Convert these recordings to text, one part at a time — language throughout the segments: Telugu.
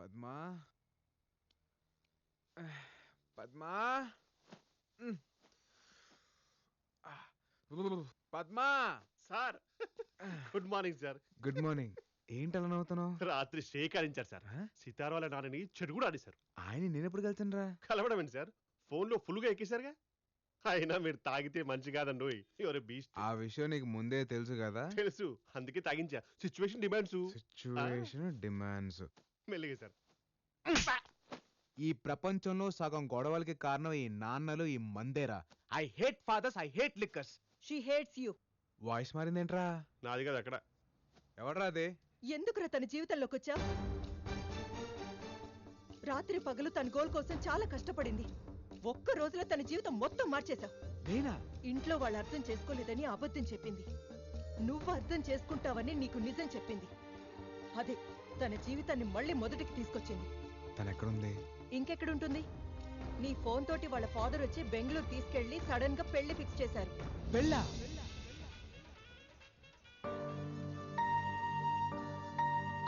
Padma Padma Padma sir good morning sir. Good morning. ఏంటి అలా నవ్వుతున్నావు? రాత్రి స్టేకారించారు సార్. సితార్ వాళ్ళ నాన్నని చెడు కూడా ఆడేశారు. ఆయన నేనెప్పుడు కలిసాను రా? కలవడం ఏంటి సార్, ఫోన్ లో ఫుల్ గా ఎక్కేశారుగా. అయినా మీరు తాగితే మంచి కాదండి. ఎవరు బీస్ట్. ఆ విషయం నీకు ముందే తెలుసు కదా? తెలుసు, అందుకే తాగించా. Situation demands. మెల్లిగా సార్. ఈ ప్రపంచంలో సగం గొడవలకి కారణం ఈ నాన్నలు, ఈ మందేరా. I hate fathers, I hate liquors. She hates you. Voice మారిందేంట్రా? నాది కదా అక్కడ. ఎవడ్రా అదే? ఎందుకురా తన జీవితంలోకి వచ్చా? రాత్రి పగలు తన గోల్ కోసం చాలా కష్టపడింది. ఒక్క రోజులో తన జీవితం మొత్తం మార్చేశావు. నేనా? ఇంట్లో వాళ్ళు అర్థం చేసుకోలేదని అబద్ధం చెప్పింది. నువ్వు అర్థం చేసుకుంటావని నీకు నిజం చెప్పింది. అదే తన జీవితాన్ని మళ్ళీ మొదటికి తీసుకొచ్చింది. తనెక్కడుంది? ఇంకెక్కడుంటుంది? నీ ఫోన్ తోటి వాళ్ళ ఫాదర్ వచ్చి బెంగళూరు తీసుకెళ్లి సడన్ గా పెళ్లి ఫిక్స్ చేశారు. పెళ్ళా?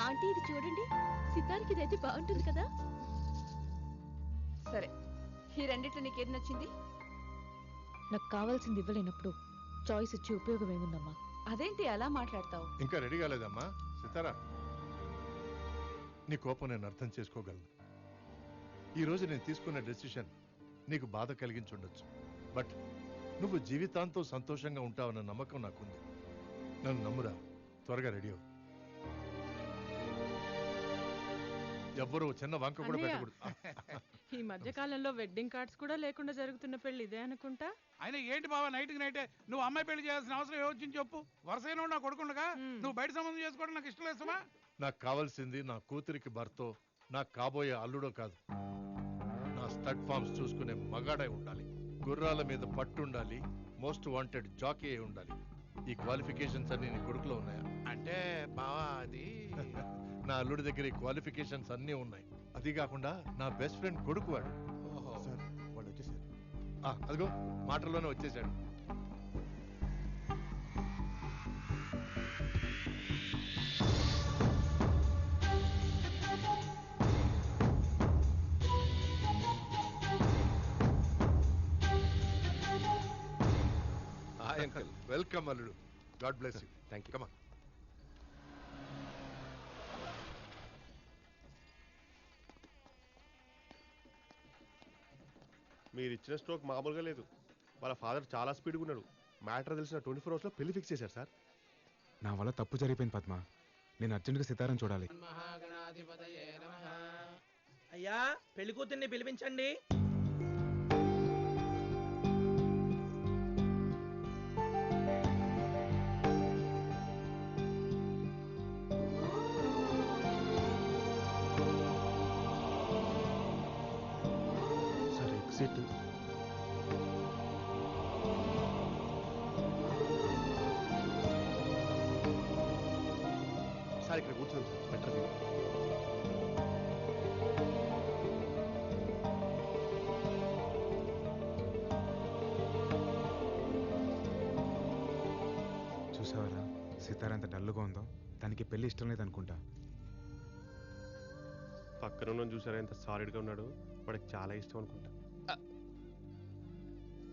ఆంటీ ఇది చూడండి, సితార్కి ఇదైతే బాగుంటుంది కదా. సరే, ఈ రెండిట్లో నీకేది నచ్చింది? నాకు కావాల్సింది ఇవ్వలేనప్పుడు చాయిస్ ఇచ్చి ఉపయోగం ఏముందమ్మా? అదేంటి అలా మాట్లాడతావు? ఇంకా రెడీ కాలేదమ్మా సితారా. నీ కోపం నేను అర్థం చేసుకోగలను. ఈరోజు నేను తీసుకున్న డెసిషన్ నీకు బాధ కలిగించుండొచ్చు. బట్ నువ్వు జీవితాంతం సంతోషంగా ఉంటావన్న నమ్మకం నాకుంది. నన్ను నమ్మురా. త్వరగా రెడీ అవు. ఎవ్వరూ చిన్న వంక కూడా పెట్టకూడదు. ఈ మధ్య కాలంలో వెడ్డింగ్ కార్డ్స్ కూడా లేకుండా జరుగుతున్న పెళ్లి ఇదే అనుకుంటా. అయినా ఏంటి బావా నైట్కి నైటే నువ్వు అమ్మాయి పెళ్లి చేయాల్సిన అవసరం ఏమొచ్చింది చెప్పు. వరుసైన నా కొడుకుండగా నువ్వు బయట సంబంధం చేసుకోవడం నాకు ఇష్టం లేదమ్మా. నాకు కావాల్సింది నా కూతురికి భర్తో, నాకు కాబోయే అల్లుడో కాదు. నా స్టడ్ ఫార్మ్స్ చూసుకునే మగాడై ఉండాలి. గుర్రాల మీద పట్టుండాలి. మోస్ట్ వాంటెడ్ జాకీ అయి ఉండాలి. ఈ క్వాలిఫికేషన్స్ అన్ని నీ కొడుకులో ఉన్నాయా? అంటే బావా అది నా అల్లుడి దగ్గర ఈ క్వాలిఫికేషన్స్ అన్నీ ఉన్నాయి. అది కాకుండా నా బెస్ట్ ఫ్రెండ్ కొడుకు వాడు. సార్ వాళ్ళు వచ్చేసారు. అదిగో మాటల్లోనే వచ్చేసాడు. Hi uncle. వెల్కమ్ అల్లుడు. God bless you. Thank you. Come on. మీరు ఇచ్చిన స్ట్రోక్ మామూలుగా లేదు. వాళ్ళ ఫాదర్ చాలా స్పీడ్గా ఉన్నాడు. మ్యాటర్ తెలిసిన 24 hours లో పెళ్లి ఫిక్స్ చేశారు సార్. నా వల్ల తప్పు జరిగిపోయింది పద్మ. నేను అర్జెంట్గా సితారం చూడాలి. అయ్యా పెళ్లి కూతుర్ని పిలిపించండి. Sir exit. సార్ ఇక్కడ కూర్చోండి సార్, బెటర్. చూసావరా సితార ఎంత డల్లుగా ఉందో. తనకి పెళ్లి ఇష్టం లేదనుకుంటా. పక్కన ఉన్న చూసారా ఎంత సాలిడ్గా ఉన్నాడు. వాడికి చాలా ఇష్టం అనుకుంటా.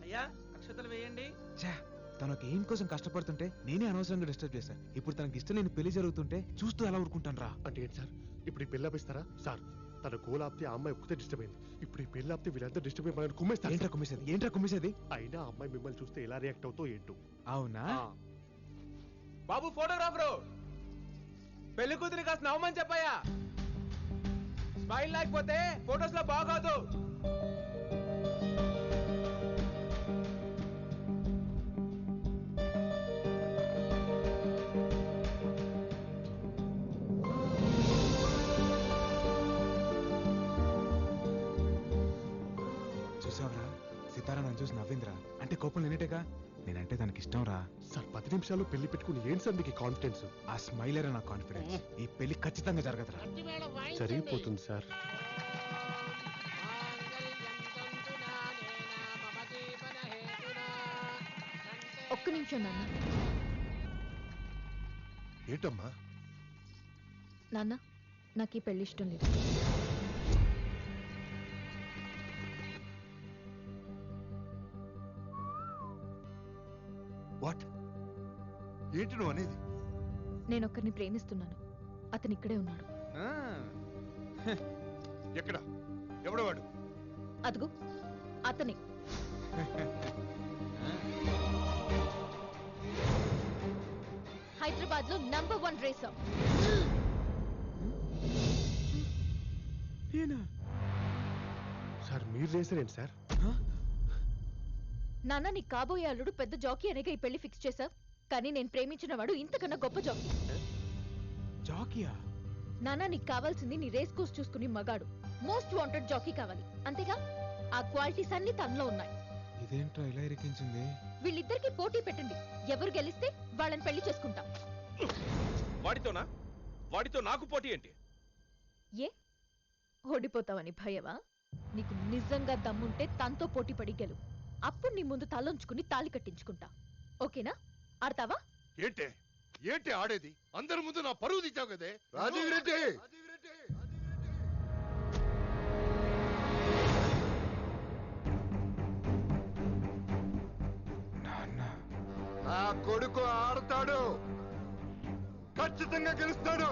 అయ్యా అక్షతలు వేయండి. తనకు ఏం కోసం కష్టపడుతుంటే నేనే అనవసరంగా డిస్టర్బ్ చేశా. ఇప్పుడు తనకి ఇష్టం లేని పెళ్లి జరుగుతుంటే చూస్తూ ఎలా ఊరుకుంటాను రా? అంటే ఏంటి సార్, ఇప్పుడు ఈ పెళ్ళి ఆపిస్తారా? సార్ తన గోల్ ఆపితే ఆ అమ్మాయి ఒక్కతే డిస్టర్బ్ అయింది. ఇప్పుడు ఈ పెళ్ళి ఆపితే వీళ్ళంతా డిస్టర్బ్ అయిపోయిన కుమ్మేస్తారు. ఏంట్రా కుమ్మేసేది? అయినా అమ్మాయి మిమ్మల్ని చూస్తే ఎలా రియాక్ట్ అవుతో ఏంటో. అవునా? బాబు ఫోటోగ్రాఫరు, పెళ్లి కూతురి కాస్త నవ్వమని చెప్పాయా. స్మైల్ లేకపోతే ఫొటోస్ లో బాగోదు. చూసావరా సితారా నన్ను చూసి నవ్విందిరా. అంటే కోపం నేనేటేగా. నేనంటే తనకి ఇష్టం రా. సార్ 10 నిమిషాల్లో పెళ్లి పెట్టుకుని ఏంటి సార్ మీకు కాన్ఫిడెన్స్? ఆ స్మైలరే నా కాన్ఫిడెన్స్. ఈ పెళ్లి ఖచ్చితంగా జరగదురా. జరిగిపోతుంది సార్. ఒక్క నిమిషం నాన్న. ఏంటమ్మా? నాన్న నాకు ఈ పెళ్లి ఇష్టం లేదు. ఏంటి నువ్వు అనేది? నేను ఒక్కరిని ప్రేమిస్తున్నాను. అతను ఇక్కడే ఉన్నాడు. ఆ, ఎక్కడ? ఎవడు వాడు? అదుగు అతనే. హైదరాబాద్ లో నంబర్ 1 రేసర్. సార్ మీరు చేశారేంటి సార్? నాన్న నీ కాబోయే అల్లుడు పెద్ద జాకీ అనేగా ఈ పెళ్లి ఫిక్స్ చేశావు. కానీ నేను ప్రేమించిన వాడు ఇంతకన్నా గొప్ప జాకీ. జాకియా? నాన్న నీకు కావాల్సింది నీ రేస్ కోర్స్ చూసుకుని మగాడు, మోస్ట్ వాంటెడ్ జాకీ కావాలి. అంతేగా? ఆ క్వాలిటీస్ అన్ని తనలో ఉన్నాయి. ఇదేంట్రా ఇలా ఇరికించింది? వీళ్ళిద్దరికి పోటీ పెట్టండి. ఎవరు గెలిస్తే వాళ్ళని పెళ్లి చేసుకుంటాం. వాడితోనా? వాడితో నాకు పోటీ ఏంటి? ఏ ఓడిపోతావని భయమా? నీకు నిజంగా దమ్ముంటే తనతో పోటీ పడి గెలు. అప్పుడు నీ ముందు తలంచుకుని తాళి కట్టించుకుంటా. ఓకేనా? ఆడతావా? ఏంటే ఏంటి ఆడేది? అందరి ముందు నా పరువు తీసావు కదే. రాజీవ్ రెడ్డి, నా కొడుకు ఆడతాడు, ఖచ్చితంగా గెలుస్తాడు.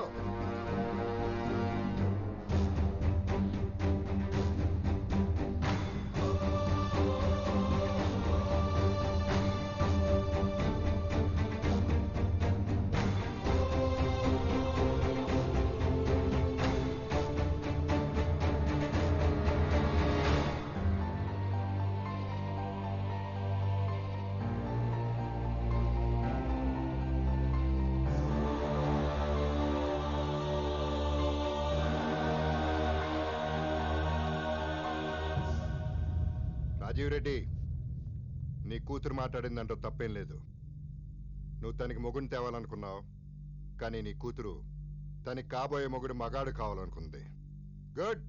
రాజీవ్ రెడ్డి, నీ కూతురు మాట్లాడిందంటూ తప్పేం లేదు. నువ్వు తనకి మొగుడిని తేవాలనుకున్నావు, కానీ నీ కూతురు తనకి కాబోయే మొగుడు మగాడు కావాలనుకుంది. గుడ్,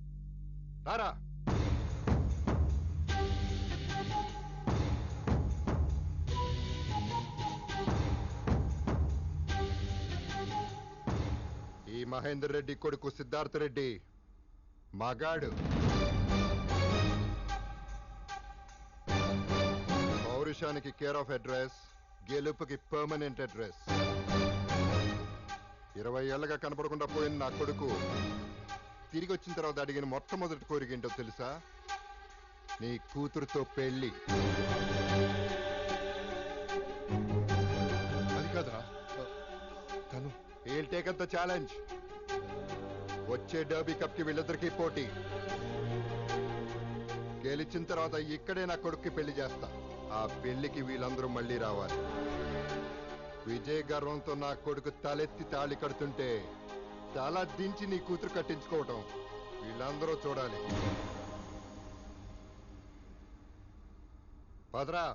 రారా. ఈ మహేందర్ రెడ్డి కొడుకు సిద్ధార్థ రెడ్డి మగాడు. పౌరుషానికి కేర్ ఆఫ్ అడ్రస్, గెలుపుకి పర్మనెంట్ అడ్రస్. 20 ఏళ్లగా కనపడకుండా పోయిన నా కొడుకు తిరిగి వచ్చిన తర్వాత అడిగిన మొట్టమొదటి కోరిక ఏంటో తెలుసా? నీ కూతురుతో పెళ్లి. అది కాదురా తను. He'll take up the challenge. వచ్చే డర్బీ కప్ కి వీళ్ళిద్దరికీ పోటీ. గెలిచిన తర్వాత ఇక్కడే నా కొడుక్కి పెళ్లి చేస్తా. ఆ పెళ్లికి వీళ్ళందరూ మళ్ళీ రావాలి. విజయ గర్వంతో నా కొడుకు తలెత్తి తాళి కడుతుంటే తల దించి నీ కూతురు కట్టించుకోవటం వీళ్ళందరూ చూడాలి. పదరా.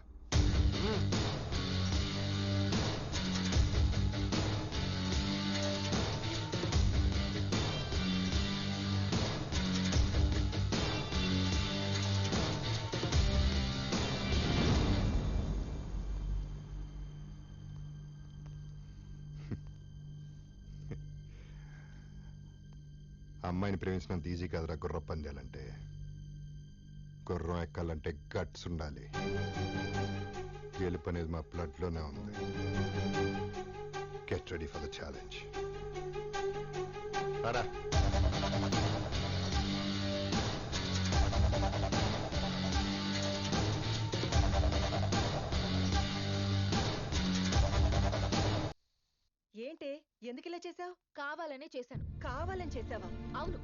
అమ్మాయిని ప్రేమించినంత ఈజీ కాదురా గుర్ర పందాలంటే. గుర్రం ఎక్కాలంటే గట్స్ ఉండాలి. గెలుపు అనేది మా బ్లడ్ లోనే ఉంది. Get ready for the challenge. రారా. ఏంటే ఎందుకు ఇలా చేసావు? కావాలనే చేశాను. కావాలని చేసావా? అవును,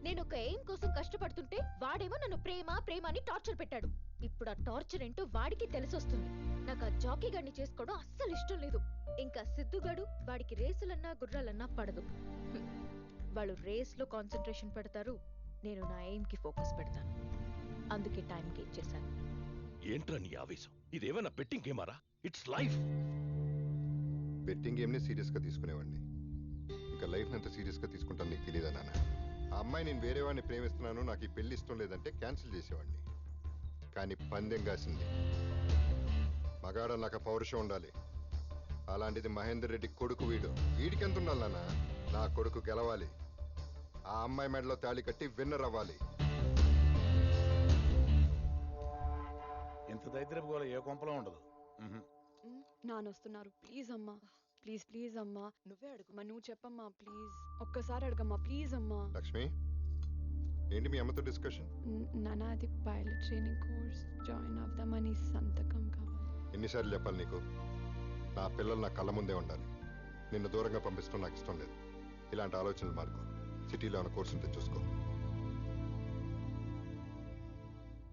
నేను ఒక ఎయిమ్ కోసం కష్టపడుతుంటే వాడేమో నన్ను ప్రేమ ప్రేమ అని టార్చర్ పెట్టాడు. ఇప్పుడు ఆ టార్చర్ ఏంటో వాడికి తెలిసొస్తుంది. నాకు ఆ జాకీ గడిని చేసుకోవడం అస్సలు ఇష్టం లేదు. ఇంకా సిద్ధుగాడు వాడికి రేసులన్నా గుర్రాలన్నా పడదు. వాళ్ళు రేస్ లో కాన్సన్ట్రేషన్ పెడతారు, నేను నా ఎయిమ్ కి ఫోకస్ పెడతాను. అందుకే టైంకి ఇచ్చేసాను. ఏంట్రా నీ ఆవేశం? ఇదేమన్నా బెట్టింగ్ గేమారా? It's life. బెట్టింగ్ గేమ్ని సీరియస్గా తీసుకునేవాడిని, ఇంకా లైఫ్ని ఎంత సీరియస్గా తీసుకుంటాను నీకు తెలియదా నాన్న? ఆ అమ్మాయి నేను వేరే వాడిని ప్రేమిస్తున్నాను, నాకు ఈ పెళ్లి ఇష్టం లేదంటే క్యాన్సిల్ చేసేవాడిని. కానీ పందెం కాసింది. మగాడ నాకు పౌరుషం ఉండాలి. అలాంటిది మహేందర్ రెడ్డి కొడుకు వీడికి ఎంత ఉండాలి నాన్న? నా కొడుకు గెలవాలి. ఆ అమ్మాయి మెడలో తాళి కట్టి విన్నర్ అవ్వాలి. ఇంత దరిద్రపు గోల ఏ కొంపలో ఉండదు. నానొస్తున్నారు, ప్లీజ్ అమ్మా. ప్లీజ్ ప్లీజ్ అమ్మా. నువ్వే అడుగు. అమ్మా నువ్వు చెప్పమ్మా ప్లీజ్. ఒక్కసారి అడగమ్మా ప్లీజ్ అమ్మా. లక్ష్మి, ఏంటి మీ అమ్మతో డిస్కషన్? నాన్న అది పైలట్ ట్రైనింగ్ కోర్స్ జాయిన్ అవుదామని సంతకం కావాలి. ఎన్నిసార్లు చెప్పాలి నీకు? నా పిల్లలు నా కళ్ళ ముందే ఉండాలి. నిన్ను దూరంగా పంపించడం నాకు ఇష్టం లేదు. ఇలాంటి ఆలోచనలు మార్కో. సిటీలో ఉన్న కోర్సులు తెచ్చేసుకో.